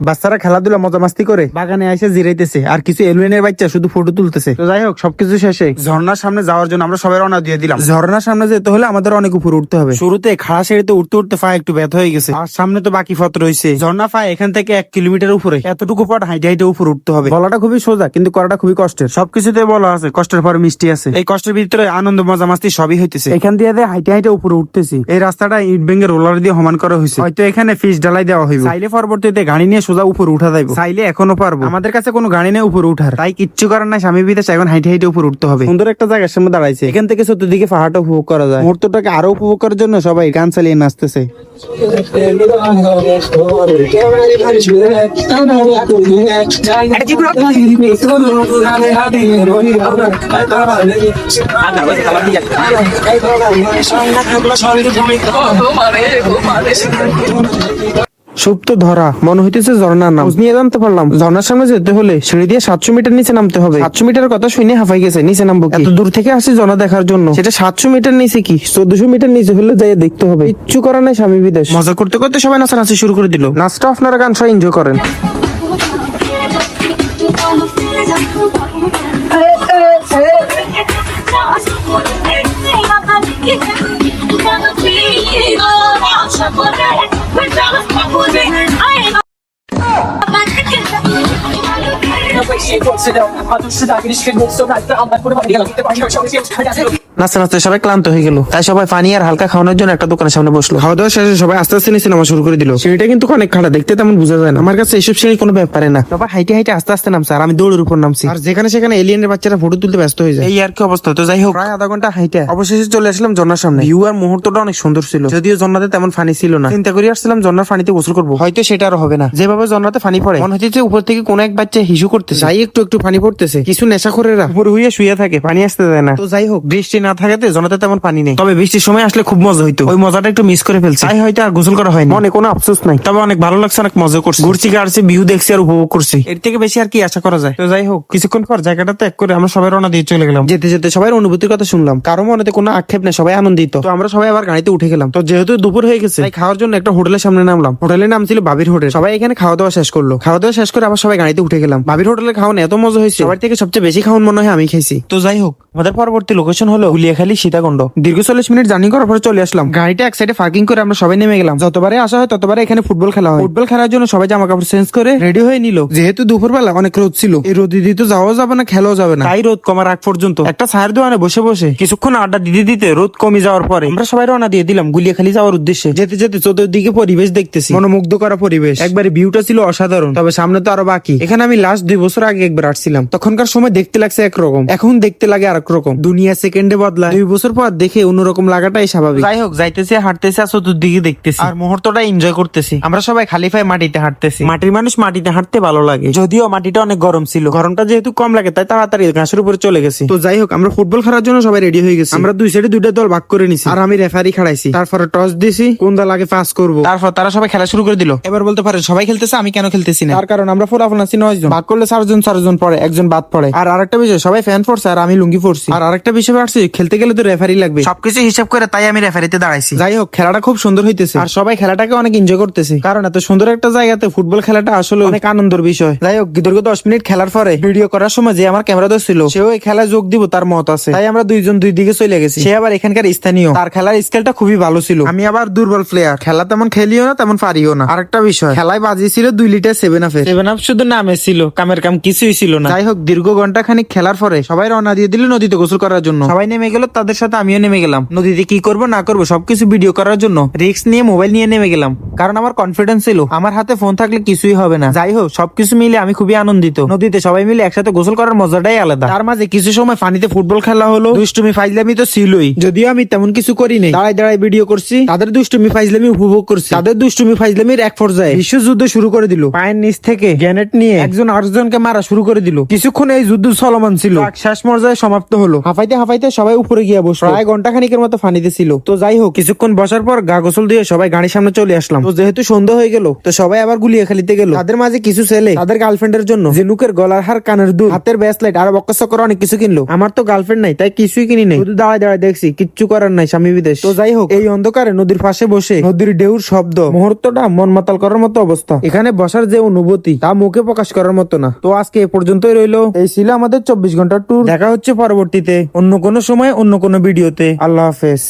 বাচ্চারা খেলাধুলা মজা মাস্তি করে বাগানে এসে জিরাইতেছে, আর কিছু এলিয়েনের বাচ্চা শুধু ফটো তুলতেছে। তো যাই হোক, সবকিছু শেষে ঝর্ণার সামনে যাওয়ার জন্য আমরা সবাই রওনা দিয়ে দিলাম। ঝর্ণার সামনে যেতে হলে আমাদের অনেক উপরে উঠতে হবে। শুরুতে খাড়া সিঁড়িতে উঠতে উঠতে পা একটু ব্যথা হয়ে গেছে, আর সামনে তো বাকি পথ রয়েছে। ঝর্ণা পা এখান থেকে 1 কিলোমিটার উপরে, এতটুকু পথ হাইটে হাইটে উপরে উঠতে হবে। বলাটা খুবই সোজা, কিন্তু করাটা খুবই কষ্টের। সবকিছুতে বলা আছে কষ্টের পর মিষ্টি আছে। এই কষ্টের ভিতরে আনন্দ মজা মাস্তি সবই হইতেছে। এখান দিয়ে হাইটে হাইটে উপরে উঠতেছি। এই রাস্তাটা ইট ভেঙে রোলার দিয়ে সমান করা হয়েছে। হয়তো এখানে ফিস ঢালাই দেওয়া হইবে। চাইলে পরবর্তীতে গাড়ি নিয়ে সোজা উপরে উঠা যাইব। চাইলে এখনো পারবো। আমাদের কাছে কোনো গাড়ি নেই উপরে উঠার, তাই কিচ্ছু করার নাই। স্বামী বিদেশ এখন হাইটে হাইটে উপরে উঠতে হবে। সুন্দর একটা জায়গার সামনে দাঁড়াইছে, এখান থেকে চতুর্দিকে পাহাড়টা উপভোগ করা যায়। মুহূর্তটাকে আরো উপভোগ করার জন্য সবাই গান চালিয়ে নাচতেছে। সুপ্ত ধরা মনে হইতেছে ঝর্ণার নাম নিয়ে জানতে পারলাম। ঝর্ণার সামনে যেতে হলে সিঁড়ি দিয়ে 700 মিটার নিচে নামতে হবে। 700 মিটার কথা শুনে হাফাই গেছে, নিচে নামবো এত দূর থেকে আসি ঝর্ণা দেখার জন্য, সেটা 700 মিটার নিচে কি 1400 মিটার নিচে হলে যাই দেখতে হবে। কিচ্ছু করার নাই, স্বামী বিদেশ। মজা করতে করতে সবাই নাচানাচি শুরু করে দিল। নাচটা আপনারা গান সবাই এনজয় করেন। নাচতে নাচতে সবাই ক্লান্ত হয়ে গেল, তাই সবাই পানি আর হালকা খাওয়ানোর জন্য একটা দোকানের সামনে বসলো। খাওয়া দাওয়া শেষে সবাই আস্তে আস্তে নিচে নামা শুরু করে দিল। সিঁড়িটা কিন্তু অনেক খাড়া, দেখতে তেমন বোঝা যায় না। আমার কাছে এইসব সিঁড়ি কোনো ব্যাপারে না। সবাই হাইটে হাইটে আস্তে আস্তে নামছে, আর আমি দৌড়ের উপর নামছি। আর যেখানে সেখানে এলিয়েনের বাচ্চারা ফটো তুলতে ব্যস্ত হয়ে যায়। এই আর কি অবস্থা। তো যাই হোক, প্রায় আধা ঘন্টা হাইটে অবশেষে চলে আসলাম ঝর্ণার সামনে। ভিউ আর মুহূর্তটা অনেক সুন্দর ছিল, যদিও ঝর্ণাতে তেমন পানি ছিল না। চিন্তা করে আসছিলাম ঝর্ণার পানিতে গোসল করবো, হয়তো সেটা আর হবে না। যেভাবে ঝর্ণাতে পানি পড়ে মনে হচ্ছে উপর থেকে কোন এক বাচ্চা হিসু করতেছে। যাই একটু একটু পানি পড়তেছে। কিছু নেশাখোরেরা উপরে হইয়া শুয়ে থাকে, পানি আসতে দেয় না। তো যাই হোক, বৃষ্টি না থাকাতে ঝর্ণাতে তেমন পানি নেই। তবে বৃষ্টির সময় আসলে খুব মজা হইতো, ওই মজাটা একটু মিস করে ফেলছি। তাই হয়তো আর গোসল করা হয়নি। মনে কোনো আফসোস নাই, তবে অনেক ভালো লাগছে, অনেক মজা করছি। ঘুরছি গাড়ছি, ভিউ দেখছি আর উপভোগ করছি। এর থেকে বেশি আর কি আশা করা যায়। তো যাই হোক, কিছুক্ষণ পর জায়গাটা ত্যাগ করে আমরা সবাই রওনা দিয়ে চলে গেলাম। যেতে যেতে সবাই অনুভূতির কথা শুনলাম, কারো মনেতে কোনো আক্ষেপ নেই, সবাই আনন্দিত। তো আমরা সবাই আবার গাড়িতে উঠে গেলাম। তো যেহেতু দুপুর হয়ে গেছে, তাই খাওয়ার জন্য একটা হোটেলের সামনে নামলাম। হোটেলের নাম ছিল বাবির হোটেল। সবাই এখানে খাওয়া দাওয়া শেষ করলো। খাওয়া দাওয়া শেষ করে আবার সবাই গাড়িতে উঠে গেলাম। বাবির হোটেলের খাওয়ানো এত মজা হয়েছে, সবার থেকে সবচেয়ে বেশি খাওয়ান মনে হয় আমি খাইছি। তো যাই হোক, আমাদের পরবর্তী লোকেশন হলো গুলিয়াখালী সীতাকুণ্ড। দীর্ঘ 40 মিনিট জার্নি করার পরে চলে আসলাম। গাড়িটা এক সাইডে পার্কিং করে আমরা সবাই নেমে গেলাম। যতবারে আসা হয় ততবারে এখানে ফুটবল খেলা হয়। ফুটবল খেলার জন্য সবাই জামা কাপড় চেঞ্জ করে রেডি হয়ে নিল। যেহেতু দুপুরবেলা অনেক রোদ ছিল, এই রোদ দিতে তো যাওয়া যাবে না, খেলাও যাবে না। তাই রোদ কমার আগ পর্যন্ত একটা ছায়ের দোকানে বসে বসে কিছুক্ষণ আড্ডা দিতে দিতে রোদ কমে যাওয়ার পরে আমরা সবাই রওনা দিয়ে দিলাম গুলিয়াখালী যাওয়ার উদ্দেশ্যে। যেতে যেতে চতুর্দিকে পরিবেশ দেখতেছি, মনোমুগ্ধ করা পরিবেশ। একবারে ভিউটা ছিল অসাধারণ। তবে সামনে তো আরো বাকি। এখানে আমি লাস্ট 2 বছর আগে একবার আসছিলাম, তখনকার সময় দেখতে লাগছে একরকম, এখন দেখতে লাগে আরেক রকম। দুনিয়া সেকেন্ডে বদলায়। 2 বছর পর দেখে অন্যরকম লাগাটাই স্বাভাবিক। যাই হোক, যাইতেছি, হাঁটতেছি, আর চতুর্দিকে দেখতেছি, আর মুহূর্তটা এনজয় করতেছি। আমরা সবাই খালি পায়ে মাটিতে হাঁটতেছি। মাটির মানুষ মাটিতে হাঁটতে ভালো লাগে, যদিও মাটিটা অনেক গরম ছিল। গরমটা যেহেতু কম লাগে, তাই তাড়াতাড়ি ঘাসের উপরে চলে গেছি। তো যাই হোক, আমরা ফুটবল খেলার জন্য সবাই রেডি হয়ে গেছি। আমরা 2 সাইডে 2টা দল ভাগ করে নিছি, আর আমি রেফারি খাড়াইছি। তারপরে টস দিছি কোন দল আগে পাস করবো। তারপর তারা সবাই খেলা শুরু করে দিল। এবার বলতে পারে সবাই খেলতেছে, আমি কেন খেলতেছি না? তার কারণ আমরা ফলাফল আছি 9 জন, ভাগ করলে 4 জন পড়ে, একজন বাদ পড়ে। আর আরেকটা বিষয়, সবাই ফ্যান পড়ছে আর আমি লুঙ্গি পড়ছি। আর আরেকটা বিষয় আসছে, খেলতে গেলে তো রেফারি লাগবে। সবকিছু হিসাব করে তাই আমি রেফারিতে দাঁড়াইছি। যাই হোক, খেলাটা খুব সুন্দর হইতেছে, আর সবাই খেলাটাকে অনেক এনজয় করতেছে। কারণ এত সুন্দর একটা জায়গাতে ফুটবল খেলাটা আসলে অনেক আনন্দের বিষয়। যাই হোক, দীর্ঘ 10 মিনিট খেলার পরে ভিডিও করার সময় যে আমার ক্যামেরা ধরছিল, সেও এই খেলায় যোগ দিব তার মত আছে। তাই আমরা 2 জন 2 দিকে চলে গেছি। সে আবার এখানকার স্থানীয়, তার খেলার স্কেলটা খুবই ভালো ছিল। আমি আবার দুর্বল প্লেয়ার, খেলা তেমন খেলিও না, তেমন পারিও না। আরেকটা বিষয়, খেলায় বাজিয়েছিল 2 লিটার 7 আপ শুধু নামে ছিল, কামের কাম কিছুই ছিল না। যাই হোক, দীর্ঘ ঘন্টা খানিক খেলার পরে সবাই রওনা দিয়ে দিল নদীতে গোসল করার জন্য। সবাই নেমে গেল, তাদের সাথে আমিও নেমে গেলাম। নদীতে কি করব না করব সবকিছু ভিডিও করার জন্য রিস্ক নিয়ে মোবাইল নিয়ে নেমে গেলাম, কারণ আমার কনফিডেন্স ছিল আমার হাতে ফোন থাকলে কিছুই হবে না। যাই হোক, সবকিছু মিলে আমি খুবই আনন্দিত। নদীতে সবাই মিলে একসাথে গোসল করার মজাটাই আলাদা। তার মাঝে কিছু সময় পানিতে ফুটবল খেলা হলো। দুষ্টুমি ফাইজলামি তো ছিলই, যদিও আমি তেমন কিছু করি নাই, দাঁড়ায় দাঁড়ায় ভিডিও করছি। তাদের দুষ্টুমি ফাইজলামি উপভোগ করছি। তাদের দুষ্টুমি ফাইজলামির এক পর্যায়ে বিশ্বযুদ্ধ শুরু করে দিল। পায়ের নিচ থেকে গ্রেনেড নিয়ে একজন আরেকজনকে মারা শুরু করে দিল। কিছুক্ষণ এই যুদ্ধ চলমান ছিল, শেষ পর্যায়ে সমাপ্ত হলো। হাফাইতে হাফাইতে সবাই সবাই উপরে গিয়ে বসলো, প্রায় ঘন্টা খানিকের মতো পানিতে ছিল। তো যাই হোক, কিছুক্ষণ বসার পর গা গোসল দিয়ে সবাই গাড়ির সামনে চলে আসলাম। তো যেহেতু সন্ধ্যা হয়ে গেল, তো সবাই আবার গুলিয়ে খেলিতে গেল। তাদের মাঝে কিছু ছেলে তাদের গার্লফ্রেন্ডের জন্য ঝিনুকের গলার হার, কানের দুল, হাতের ব্রেসলেট আর বক্কর অনেক কিছু কিনলো। আমার তো গার্লফ্রেন্ড নাই, তাই কিছুই কিনি নাই, শুধু দাঁড়ায় দাঁড়ায় দেখছি, কিচ্ছু করার নাই, স্বামী বিদেশ। তো যাই হোক, এই অন্ধকারে নদীর পাশে বসে নদীর ঢেউর শব্দ, মুহূর্তটা মন মাতাল করার মতো অবস্থা। এখানে বসার যে অনুভূতি, তা মুখে প্রকাশ করার মতো না। তো আজকে এ পর্যন্তই রইলো। এই ছিল আমাদের 24 ঘন্টার ট্যুর। দেখা হচ্ছে পরবর্তীতে অন্য কোনো সময় অন্য কোনো ভিডিওতে। আল্লাহ হাফেজ।